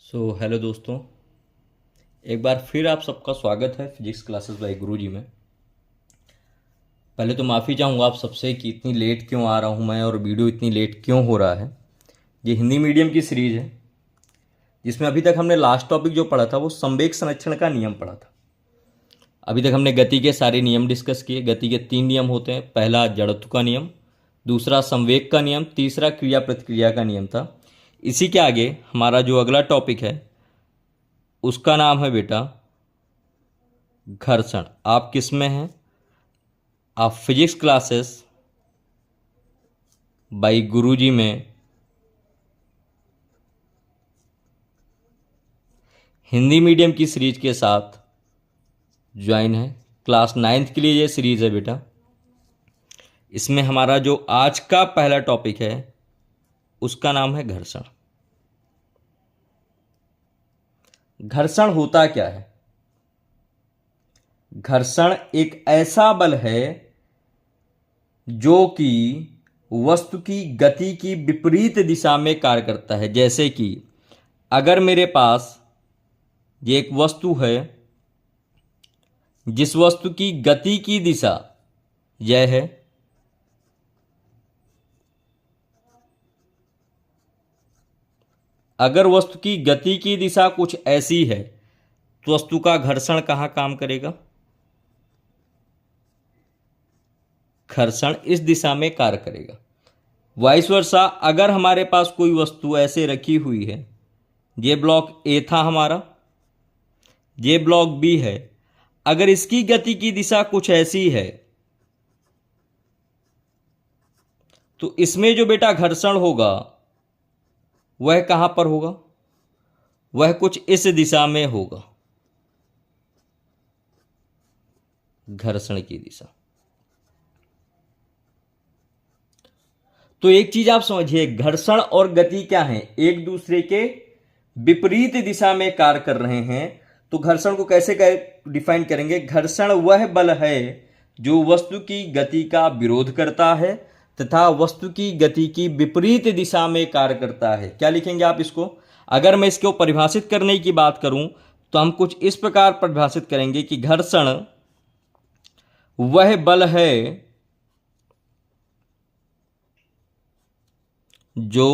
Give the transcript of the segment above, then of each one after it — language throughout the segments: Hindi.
हेलो दोस्तों, एक बार फिर आप सबका स्वागत है फिजिक्स क्लासेस बाय गुरुजी में। पहले तो माफ़ी चाहूँगा आप सबसे कि इतनी लेट क्यों आ रहा हूँ मैं और वीडियो इतनी लेट क्यों हो रहा है। ये हिंदी मीडियम की सीरीज़ है जिसमें अभी तक हमने लास्ट टॉपिक जो पढ़ा था वो संवेग संरक्षण का नियम पढ़ा था। अभी तक हमने गति के सारे नियम डिस्कस किए। गति के 3 नियम होते हैं। पहला जड़त्व का नियम, दूसरा संवेग का नियम, तीसरा क्रिया प्रतिक्रिया का नियम था। इसी के आगे हमारा जो अगला टॉपिक है उसका नाम है बेटा घर्षण। आप किस में हैं? आप फिजिक्स क्लासेस बाय गुरुजी में हिंदी मीडियम की सीरीज के साथ ज्वाइन है। क्लास 9th के लिए ये सीरीज है बेटा। इसमें हमारा जो आज का पहला टॉपिक है उसका नाम है घर्षण। घर्षण होता क्या है? घर्षण एक ऐसा बल है जो कि वस्तु की गति की विपरीत दिशा में कार्य करता है। जैसे कि अगर मेरे पास ये एक वस्तु है जिस वस्तु की गति की दिशा यह है, अगर वस्तु की गति की दिशा कुछ ऐसी है तो वस्तु का घर्षण कहाँ काम करेगा? घर्षण इस दिशा में कार्य करेगा। वाइस वर्सा अगर हमारे पास कोई वस्तु ऐसे रखी हुई है, ये ब्लॉक ए था हमारा, ये ब्लॉक बी है, अगर इसकी गति की दिशा कुछ ऐसी है तो इसमें जो बेटा घर्षण होगा वह कहां पर होगा? वह कुछ इस दिशा में होगा, घर्षण की दिशा। तो एक चीज आप समझिए, घर्षण और गति क्या है? एक दूसरे के विपरीत दिशा में कार्य कर रहे हैं। तो घर्षण को कैसे डिफाइन करेंगे? घर्षण वह बल है जो वस्तु की गति का विरोध करता है तथा वस्तु की गति की विपरीत दिशा में कार्य करता है। क्या लिखेंगे आप इसको? अगर मैं इसको परिभाषित करने की बात करूं तो हम कुछ इस प्रकार परिभाषित करेंगे कि घर्षण वह बल है जो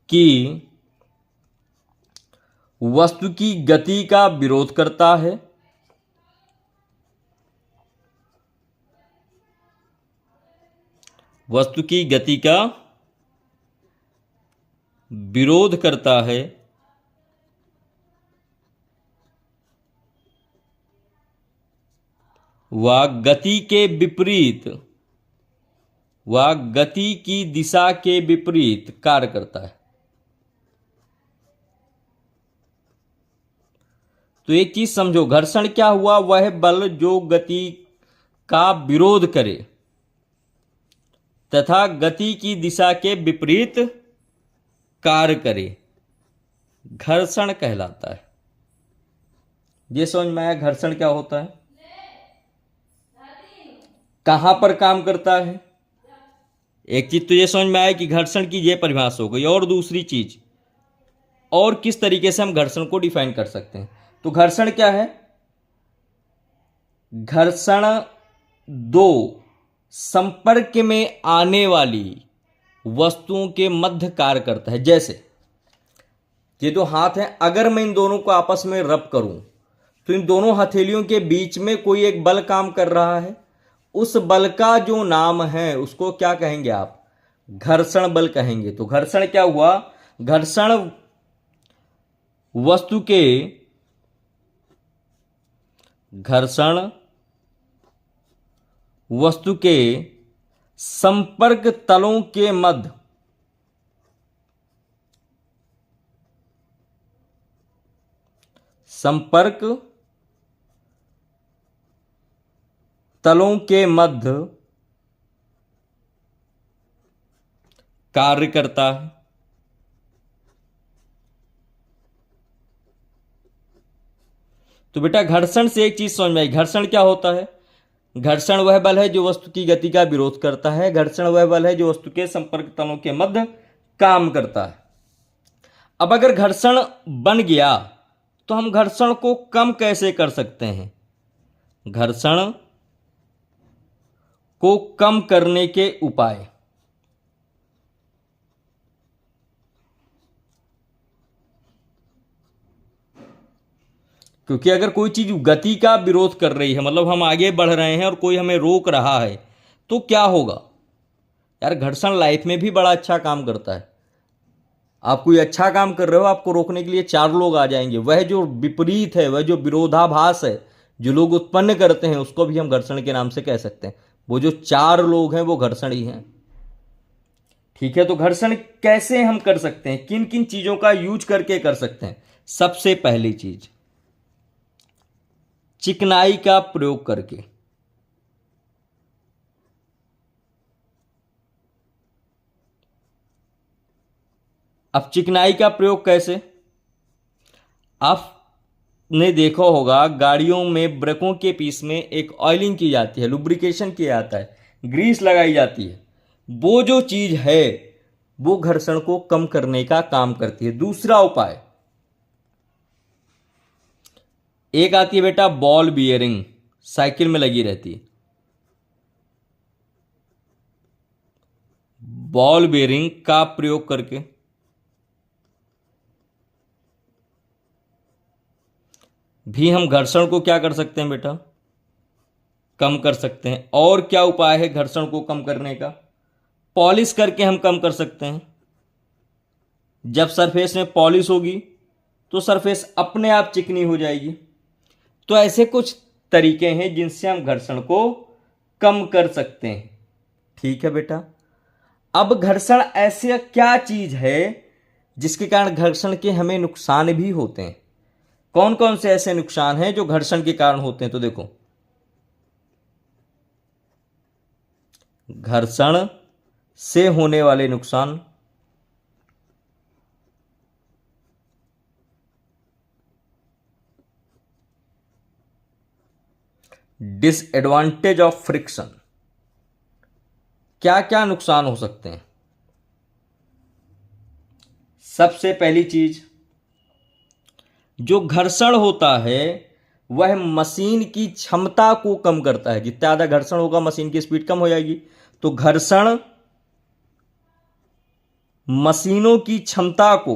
कि वस्तु की गति का विरोध करता है वस्तु की गति का विरोध करता है व गति के विपरीत व गति की दिशा के विपरीत कार्य करता है। तो एक चीज समझो, घर्षण क्या हुआ? वह बल जो गति का विरोध करे तथा गति की दिशा के विपरीत कार्य करे, घर्षण कहलाता है। ये समझ में आया घर्षण क्या होता है, कहां पर काम करता है? एक चीज तो ये समझ में आया कि घर्षण की ये परिभाषा हो गई। और दूसरी चीज, और किस तरीके से हम घर्षण को डिफाइन कर सकते हैं? तो घर्षण क्या है? घर्षण दो संपर्क में आने वाली वस्तुओं के मध्य कार्य करता है। जैसे ये दो हाथ हैं, अगर मैं इन दोनों को आपस में रब करूं तो इन दोनों हथेलियों के बीच में कोई एक बल काम कर रहा है। उस बल का जो नाम है उसको क्या कहेंगे आप? घर्षण बल कहेंगे। तो घर्षण क्या हुआ? घर्षण वस्तु के संपर्क तलों के मध्य कार्य करता है। तो बेटा घर्षण से एक चीज समझ में आई। घर्षण क्या होता है? घर्षण वह बल है जो वस्तु की गति का विरोध करता है। घर्षण वह बल है जो वस्तु के संपर्क तलों के मध्य काम करता है। अब अगर घर्षण बन गया तो हम घर्षण को कम कैसे कर सकते हैं? घर्षण को कम करने के उपाय। क्योंकि अगर कोई चीज गति का विरोध कर रही है, मतलब हम आगे बढ़ रहे हैं और कोई हमें रोक रहा है, तो क्या होगा यार? घर्षण लाइफ में भी बड़ा अच्छा काम करता है। आप कोई अच्छा काम कर रहे हो, आपको रोकने के लिए चार लोग आ जाएंगे। वह जो विपरीत है, वह जो विरोधाभास है जो लोग उत्पन्न करते हैं, उसको भी हम घर्षण के नाम से कह सकते हैं। वो जो चार लोग हैं वो घर्षण ही हैं। ठीक है, तो घर्षण कैसे हम कर सकते हैं, किन किन चीजों का यूज करके कर सकते हैं? सबसे पहली चीज, चिकनाई का प्रयोग करके। अब चिकनाई का प्रयोग कैसे? आपने देखा होगा गाड़ियों में ब्रेकों के पीस में एक ऑयलिंग की जाती है, लुब्रिकेशन किया जाता है, ग्रीस लगाई जाती है। वो जो चीज है वो घर्षण को कम करने का काम करती है। दूसरा उपाय, एक आती है बेटा बॉल बियरिंग, साइकिल में लगी रहती है। बॉल बेरिंग का प्रयोग करके भी हम घर्षण को क्या कर सकते हैं बेटा? कम कर सकते हैं। और क्या उपाय है घर्षण को कम करने का? पॉलिश करके हम कम कर सकते हैं। जब सरफेस में पॉलिश होगी तो सरफेस अपने आप चिकनी हो जाएगी। तो ऐसे कुछ तरीके हैं जिनसे हम घर्षण को कम कर सकते हैं। ठीक है बेटा, अब घर्षण ऐसे क्या चीज है जिसके कारण घर्षण के हमें नुकसान भी होते हैं? कौन कौन से ऐसे नुकसान हैं जो घर्षण के कारण होते हैं? तो देखो, घर्षण से होने वाले नुकसान, डिसएडवांटेज ऑफ फ्रिक्शन। क्या क्या नुकसान हो सकते हैं? सबसे पहली चीज, जो घर्षण होता है वह मशीन की क्षमता को कम करता है। जितना ज्यादा घर्षण होगा मशीन की स्पीड कम हो जाएगी। तो घर्षण मशीनों की क्षमता को,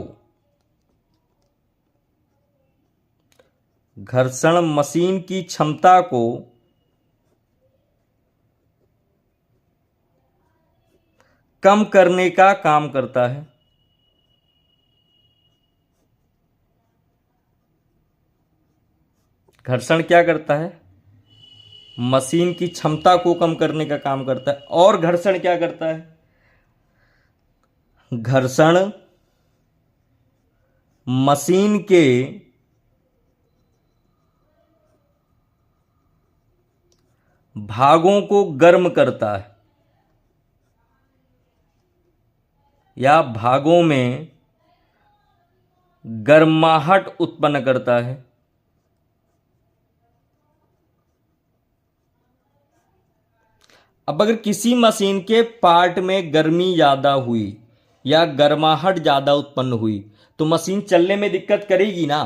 घर्षण मशीन की क्षमता को कम करने का काम करता है। घर्षण क्या करता है? मशीन की क्षमता को कम करने का काम करता है। और घर्षण क्या करता है? घर्षण मशीन के भागों को गर्म करता है या भागों में गर्माहट उत्पन्न करता है। अब अगर किसी मशीन के पार्ट में गर्मी ज़्यादा हुई या गर्माहट ज़्यादा उत्पन्न हुई तो मशीन चलने में दिक्कत करेगी ना।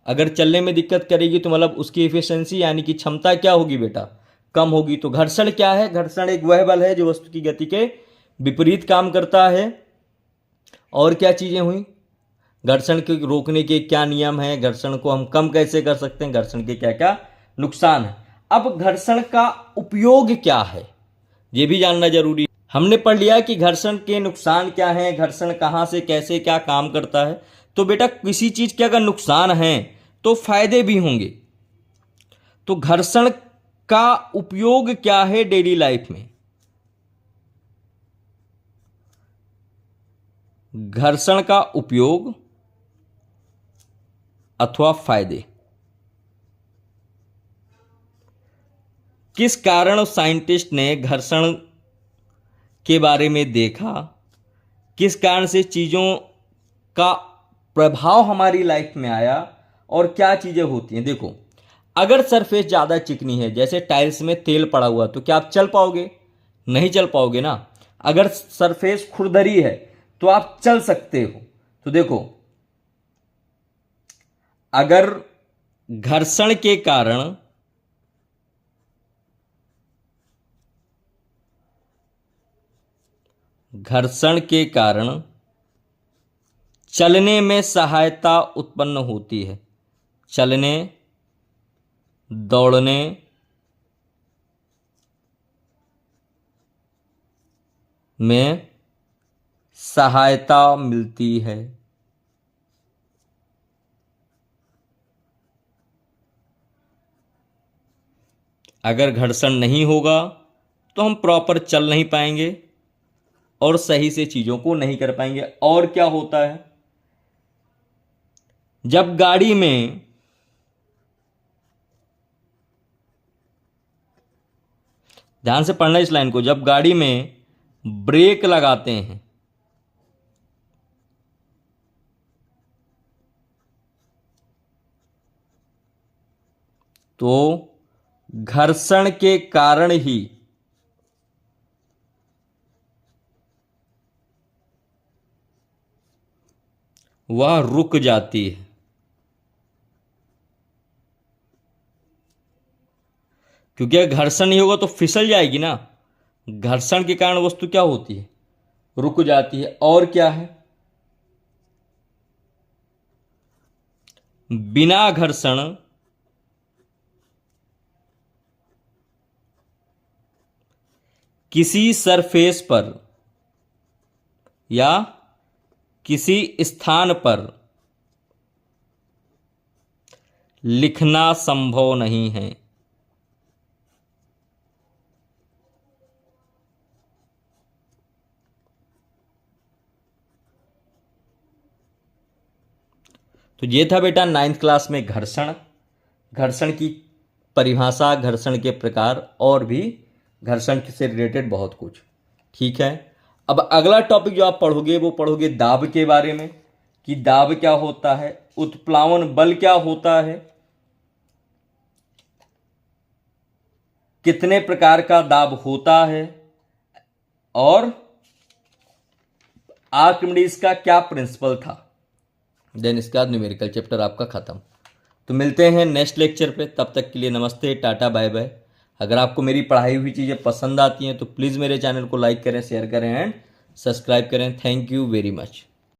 अगर चलने में दिक्कत करेगी तो मतलब उसकी एफिशिएंसी यानी कि क्षमता क्या होगी बेटा? कम होगी। तो घर्षण क्या है? घर्षण एक वह बल है जो वस्तु की गति के विपरीत काम करता है। और क्या चीज़ें हुई? घर्षण को रोकने के क्या नियम हैं? घर्षण को हम कम कैसे कर सकते हैं? घर्षण के क्या क्या नुकसान है? अब घर्षण का उपयोग क्या है ये भी जानना जरूरी है। हमने पढ़ लिया कि घर्षण के नुकसान क्या हैं, घर्षण कहां से कैसे क्या काम करता है। तो बेटा किसी चीज के अगर नुकसान हैं तो फायदे भी होंगे। तो घर्षण का उपयोग क्या है डेली लाइफ में? घर्षण का उपयोग अथवा फायदे, किस कारण साइंटिस्ट ने घर्षण के बारे में देखा, किस कारण से चीज़ों का प्रभाव हमारी लाइफ में आया और क्या चीज़ें होती हैं? देखो, अगर सरफेस ज़्यादा चिकनी है, जैसे टाइल्स में तेल पड़ा हुआ, तो क्या आप चल पाओगे? नहीं चल पाओगे ना। अगर सरफेस खुरदरी है तो आप चल सकते हो। तो देखो, अगर घर्षण के कारण चलने में सहायता उत्पन्न होती है, चलने, दौड़ने, में सहायता मिलती है। अगर घर्षण नहीं होगा तो हम प्रॉपर चल नहीं पाएंगे और सही से चीजों को नहीं कर पाएंगे। और क्या होता है, जब गाड़ी में ध्यान से पढ़ना इस लाइन को, जब गाड़ी में ब्रेक लगाते हैं तो घर्षण के कारण ही वह रुक जाती है। क्योंकि अगर घर्षण नहीं होगा तो फिसल जाएगी ना। घर्षण के कारण वस्तु क्या होती है, रुक जाती है। और क्या है, बिना घर्षण किसी सरफेस पर या किसी स्थान पर लिखना संभव नहीं है। तो ये था बेटा 9th क्लास में घर्षण, घर्षण की परिभाषा, घर्षण के प्रकार और भी घर्षण से रिलेटेड बहुत कुछ। ठीक है, अब अगला टॉपिक जो आप पढ़ोगे वो पढ़ोगे दाब के बारे में, कि दाब क्या होता है, उत्प्लावन बल क्या होता है, कितने प्रकार का दाब होता है और आर्किमिडीज का क्या प्रिंसिपल था। देन इसके बाद न्यूमेरिकल चैप्टर आपका खत्म। तो मिलते हैं नेक्स्ट लेक्चर पे, तब तक के लिए नमस्ते, टाटा, बाय बाय। अगर आपको मेरी पढ़ाई हुई चीज़ें पसंद आती हैं तो प्लीज़ मेरे चैनल को लाइक करें, शेयर करें एंड सब्सक्राइब करें। Thank you very much.